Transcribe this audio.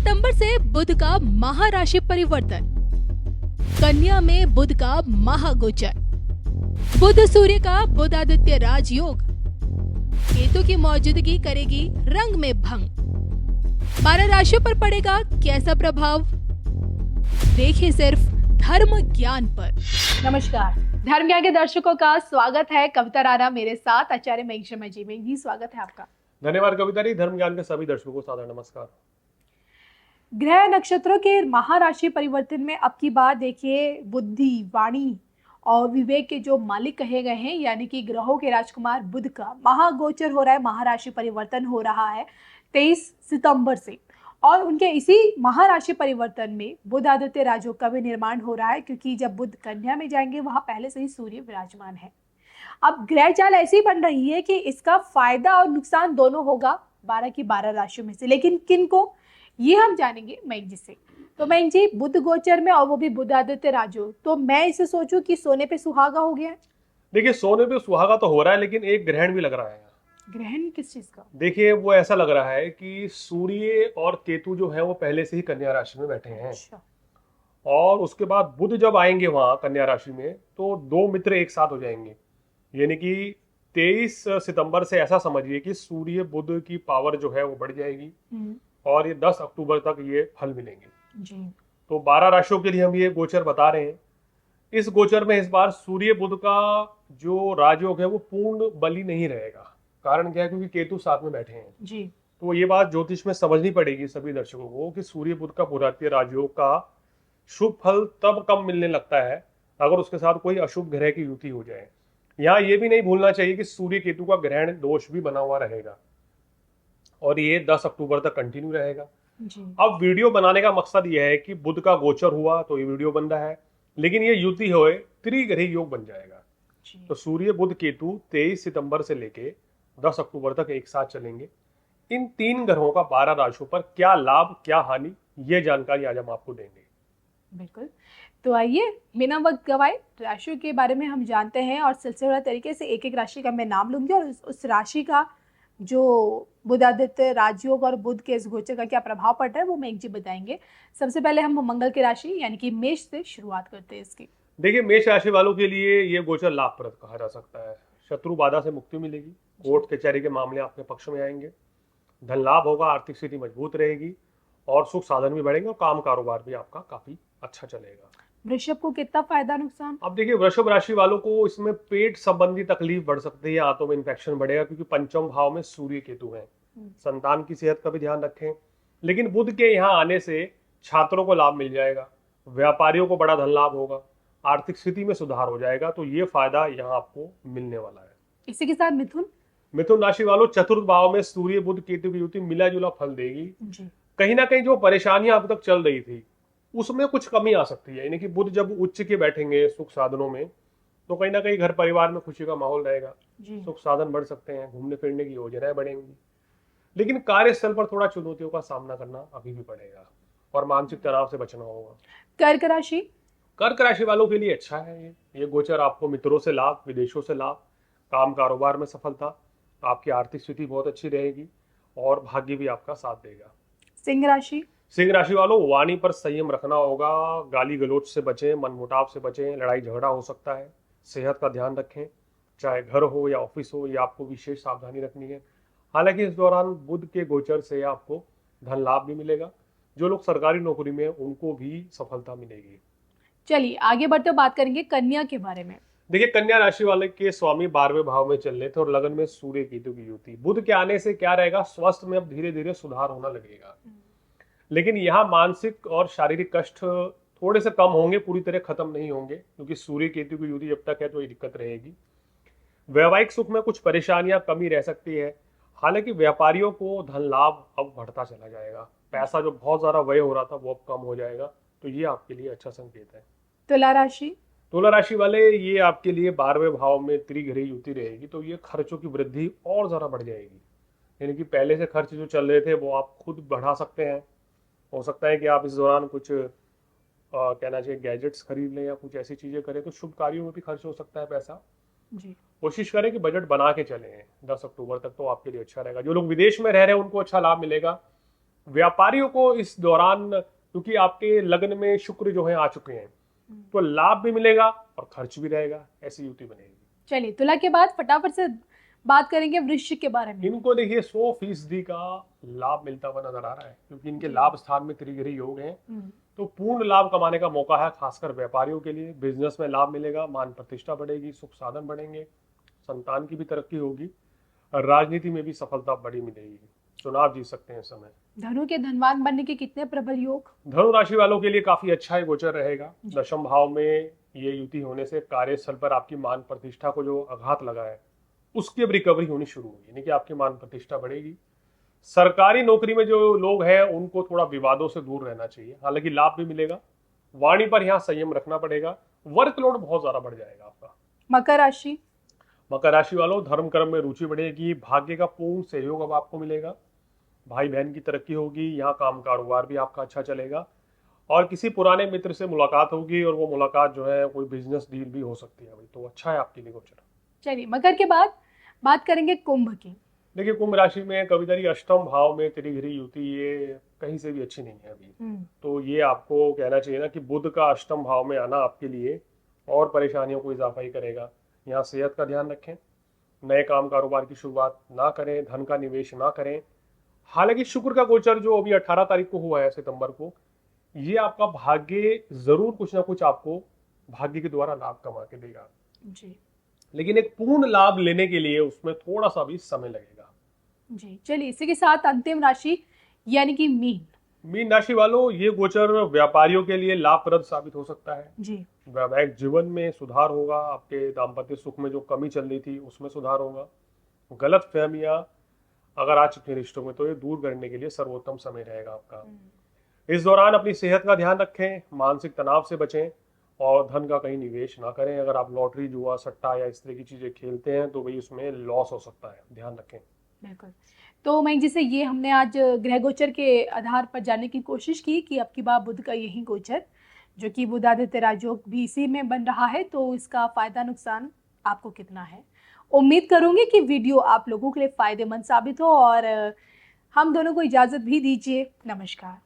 सितंबर से बुध का महाराशि परिवर्तन, कन्या में बुध का महागोचर, बुध सूर्य का बुधादित्य राजयोग, केतु की मौजूदगी करेगी रंग में भंग। 12 राशियों पर पड़ेगा कैसा प्रभाव, देखिए सिर्फ धर्म ज्ञान पर। नमस्कार, धर्म ज्ञान के दर्शकों का स्वागत है। कविता राणा मेरे साथ, आचार्य मयंक शर्मा जी में भी स्वागत है आपका। धन्यवाद कविता जी। धर्म ज्ञान के सभी दर्शकों को सादर नमस्कार। ग्रह नक्षत्रों के महाराशि परिवर्तन में अब की बार देखिए, बुद्धि, वाणी और विवेक के जो मालिक कहे गए हैं, यानी कि ग्रहों के राजकुमार बुध का महागोचर हो रहा है, महाराशि परिवर्तन हो रहा है 23 सितंबर से। और उनके इसी महाराशि परिवर्तन में बुधादित्य राजयोग का भी निर्माण हो रहा है, क्योंकि जब बुध कन्या में जाएंगे वहां पहले से ही सूर्य विराजमान है। अब ग्रह चाल ऐसी बन रही है कि इसका फायदा और नुकसान दोनों होगा 12 की 12 राशियों में से। लेकिन किन को, ये हम जानेंगे मयंक जी से। तो मयंक जी, बुध गोचर में और वो भी बुधादित्य राजयोग, तो मैं इसे सोचूं कि सोने पे सुहागा हो गया है। देखिए, सोने पे सुहागा तो हो रहा है, लेकिन एक ग्रहण भी लग रहा है। ग्रहण किस चीज का? देखिए, वो ऐसा लग रहा है कि सूर्य और केतु जो है वो पहले से ही कन्या राशि में बैठे हैं। अच्छा। और उसके बाद बुध जब आएंगे वहां कन्या राशि में, तो दो मित्र एक साथ हो जाएंगे। यानी कि 23 सितंबर से ऐसा समझिए कि सूर्य बुध की पावर जो है वो बढ़ जाएगी और ये 10 अक्टूबर तक ये फल मिलेंगे जी। तो 12 राशियों के लिए हम ये गोचर बता रहे हैं। इस गोचर में इस बार सूर्य बुध का जो राजयोग है वो पूर्ण बली नहीं रहेगा। कारण क्या है? क्योंकि केतु साथ में बैठे हैं जी। तो ये बात ज्योतिष में समझनी पड़ेगी सभी दर्शकों को कि सूर्य बुध का बुधादित्य राजयोग का शुभ फल तब कम मिलने लगता है अगर उसके साथ कोई अशुभ ग्रह की युति हो जाए। यहाँ ये भी नहीं भूलना चाहिए कि सूर्य केतु का ग्रहण दोष भी बना हुआ रहेगा और ये 10 अक्टूबर तक कंटिन्यू रहेगा जी। अब वीडियो बनाने का मकसद यह है कि बुध का गोचर हुआ तो ये वीडियो बन रहा है, लेकिन ये युति होए त्रिग्रही योग बन जाएगा। जी। तो सूर्य बुध केतु 23 सितंबर से लेके 10 अक्टूबर तक एक साथ चलेंगे। इन तीन ग्रहों का 12 राशियों पर क्या लाभ क्या हानि, ये जानकारी आज हम आपको देंगे। बिल्कुल, तो आइए बिना वक्त गवाए राशियों के बारे में हम जानते हैं और सिलसिलेवार तरीके से एक एक राशि का मैं नाम लूंगी और उस राशि का जो बुधादित्य राजयोग और बुध के इस गोचर का क्या प्रभाव पड़ता है वो मयंक जी बताएंगे। सबसे पहले हम मंगल की राशि यानी कि मेष से शुरुआत करते हैं इसकी। देखिए, मेष राशि वालों के लिए ये गोचर लाभप्रद कहा जा सकता है। शत्रु बाधा से मुक्ति मिलेगी, कोर्ट कचहरी के मामले आपके पक्ष में आएंगे, धन लाभ होगा, आर्थिक स्थिति मजबूत रहेगी और सुख साधन भी बढ़ेंगे और काम कारोबार भी आपका काफी अच्छा चलेगा। वृषभ को कितना फायदा नुकसान? अब देखिए, वृषभ राशि वालों को इसमें पेट संबंधी तकलीफ बढ़ सकती है, आंतों में इन्फेक्शन बढ़ेगा क्योंकि पंचम भाव में सूर्य केतु हैं। संतान की सेहत का भी ध्यान रखें। लेकिन बुध के यहाँ आने से छात्रों को लाभ मिल जाएगा, व्यापारियों को बड़ा धन लाभ होगा, आर्थिक स्थिति में सुधार हो जाएगा। तो ये फायदा यहाँ आपको मिलने वाला है। इसी के साथ मिथुन। मिथुन राशि वालों, चतुर्थ भाव में सूर्य बुध केतु की युति मिला जुला फल देगी। कहीं ना कहीं जो परेशानियां अब तक चल रही थी उसमें कुछ कमी आ सकती है। यानी कि बुध जब उच्च के बैठेंगे सुख साधनों में तो कहीं ना कहीं घर परिवार में खुशी का माहौल रहेगा, सुख साधन बढ़ सकते हैं, घूमने फिरने की योजनाएं बढ़ेंगी। लेकिन कार्यस्थल पर थोड़ा चुनौतियों का सामना करना अभी भी पड़ेगा और मानसिक तनाव से बचना होगा। कर्क राशि। कर्क राशि वालों के लिए अच्छा है ये गोचर। आपको मित्रों से लाभ, विदेशों से लाभ, काम कारोबार में सफलता, आपकी आर्थिक स्थिति बहुत अच्छी रहेगी और भाग्य भी आपका साथ देगा। सिंह राशि। सिंह राशि वालों, वाणी पर संयम रखना होगा, गाली गलौज से बचें, मनमुटाव से बचें, लड़ाई झगड़ा हो सकता है। सेहत का ध्यान रखें, चाहे घर हो या ऑफिस हो, या आपको विशेष सावधानी रखनी है। हालांकि इस दौरान बुध के गोचर से आपको धन लाभ भी मिलेगा। जो लोग सरकारी नौकरी में उनको भी सफलता मिलेगी। चलिए आगे बढ़ते बात करेंगे कन्या के बारे में। देखिए, कन्या राशि वाले के स्वामी 12वें भाव में चल रहे थे और लगन में सूर्य केतु की युति। बुध के आने से क्या रहेगा, स्वास्थ्य में अब धीरे धीरे सुधार होना लगेगा। लेकिन यहाँ मानसिक और शारीरिक कष्ट थोड़े से कम होंगे, पूरी तरह खत्म नहीं होंगे क्योंकि सूर्य केतु की युति जब तक है तो ये दिक्कत रहेगी। वैवाहिक सुख में कुछ परेशानियां कमी रह सकती है। हालांकि व्यापारियों को धन लाभ अब बढ़ता चला जाएगा। पैसा जो बहुत ज्यादा व्यय हो रहा था वो अब कम हो जाएगा, तो ये आपके लिए अच्छा संकेत है। तुला राशि। तुला राशि वाले, ये आपके लिए 12वें भाव में त्रिग्रही युति रहेगी, तो ये खर्चों की वृद्धि और ज्यादा बढ़ जाएगी। यानी कि पहले से खर्च जो चल रहे थे वो आप खुद बढ़ा सकते हैं। हो सकता है कि आप इस दौरान कुछ कहना चाहिए गैजेट्स खरीद लें या कुछ ऐसी चीजें करें, तो शुभ कार्यों में भी खर्च हो सकता है पैसा। जी। कोशिश करें कि बजट बना के चलें 10 अक्टूबर तक, तो आपके लिए अच्छा रहेगा। जो लोग विदेश में रह रहे हैं उनको अच्छा लाभ मिलेगा। व्यापारियों को इस दौरान, क्योंकि आपके लग्न में शुक्र जो है आ चुके हैं, तो लाभ भी मिलेगा और खर्च भी रहेगा, ऐसी युति बनेगी। चलिए, तुला के बाद फटाफट से बात करेंगे वृश्चिक के बारे में। इनको देखिए 100% का लाभ मिलता हुआ नजर आ रहा है, क्योंकि इनके लाभ स्थान में त्रिगिरी योग है, तो पूर्ण लाभ कमाने का मौका है, खासकर व्यापारियों के लिए। बिजनेस में लाभ मिलेगा, मान प्रतिष्ठा बढ़ेगी, सुख साधन बढ़ेंगे, संतान की भी तरक्की होगी, राजनीति में भी सफलता बड़ी मिलेगी, चुनाव जीत सकते हैं इस समय। धनु के धनवान बनने के कितने प्रबल योग? धनु राशि वालों के लिए काफी अच्छा है गोचर रहेगा। दशम भाव में ये युति होने से कार्यस्थल पर आपकी मान प्रतिष्ठा को जो आघात लगा है उसकी अब रिकवरी होनी शुरू होगी, यानी कि आपकी मान प्रतिष्ठा बढ़ेगी। सरकारी नौकरी में जो लोग हैं उनको थोड़ा विवादों से दूर रहना चाहिए, हालांकि लाभ भी मिलेगा। वाणी पर यहाँ संयम रखना पड़ेगा, वर्कलोड बहुत ज्यादा बढ़ जाएगा आपका। मकर राशि। मकर राशि वालों, धर्म कर्म में रुचि बढ़ेगी, भाग्य का पूर्ण सहयोग अब आपको मिलेगा, भाई बहन की तरक्की होगी, यहाँ काम कारोबार भी आपका अच्छा चलेगा, और किसी पुराने मित्र से मुलाकात होगी, और वो मुलाकात जो है कोई बिजनेस डील भी हो सकती है, तो अच्छा है आपके लिए गोचर। चलिए, मकर के बाद बात करेंगे कुंभ की। देखिए, कुंभ राशि में कवितारी अष्टम भाव में त्रिगिरी युति ये कहीं से भी अच्छी नहीं है अभी, तो ये आपको कहना चाहिए ना कि बुध का अष्टम भाव में आना आपके लिए और परेशानियों को इजाफा ही करेगा। यहाँ सेहत का ध्यान रखें, नए काम कारोबार की शुरुआत ना करें, धन का निवेश ना करें। हालांकि शुक्र का गोचर जो अभी 18 तारीख को हुआ है सितंबर को, ये आपका भाग्य जरूर कुछ ना कुछ आपको भाग्य के द्वारा लाभ कमा के देगा जी, लेकिन एक पूर्ण लाभ लेने के लिए उसमें थोड़ा सा भी समय लगेगा जी। चलिए, इसी के साथ अंतिम राशि यानी कि मीन। मीन राशि वालों, ये गोचर व्यापारियों के लिए लाभप्रद साबित हो सकता है जी। वैवाहिक जीवन में सुधार होगा, आपके दाम्पत्य सुख में जो कमी चल रही थी उसमें सुधार होगा। गलत फहमियां अगर आ चुकी रिश्तों में तो ये दूर करने के लिए सर्वोत्तम समय रहेगा आपका। इस दौरान अपनी सेहत का ध्यान रखें, मानसिक तनाव से बचें और धन का कहीं निवेश ना करें। अगर आप लॉटरी, जुआ, सट्टा या इस तरह की चीजें खेलते हैं तो भाई उसमें लॉस हो सकता है, ध्यान रखें। बिल्कुल। तो मैं जैसे ये हमने आज ग्रह गोचर के आधार पर जानने की कोशिश की कि अब की बार बुध का यही गोचर, जो कि बुधादित्य राजयोग भी इसी में बन रहा है, तो इसका फायदा नुकसान आपको कितना है। उम्मीद करूंगी कि वीडियो आप लोगों के लिए फायदेमंद साबित हो, और हम दोनों को इजाजत भी दीजिए। नमस्कार।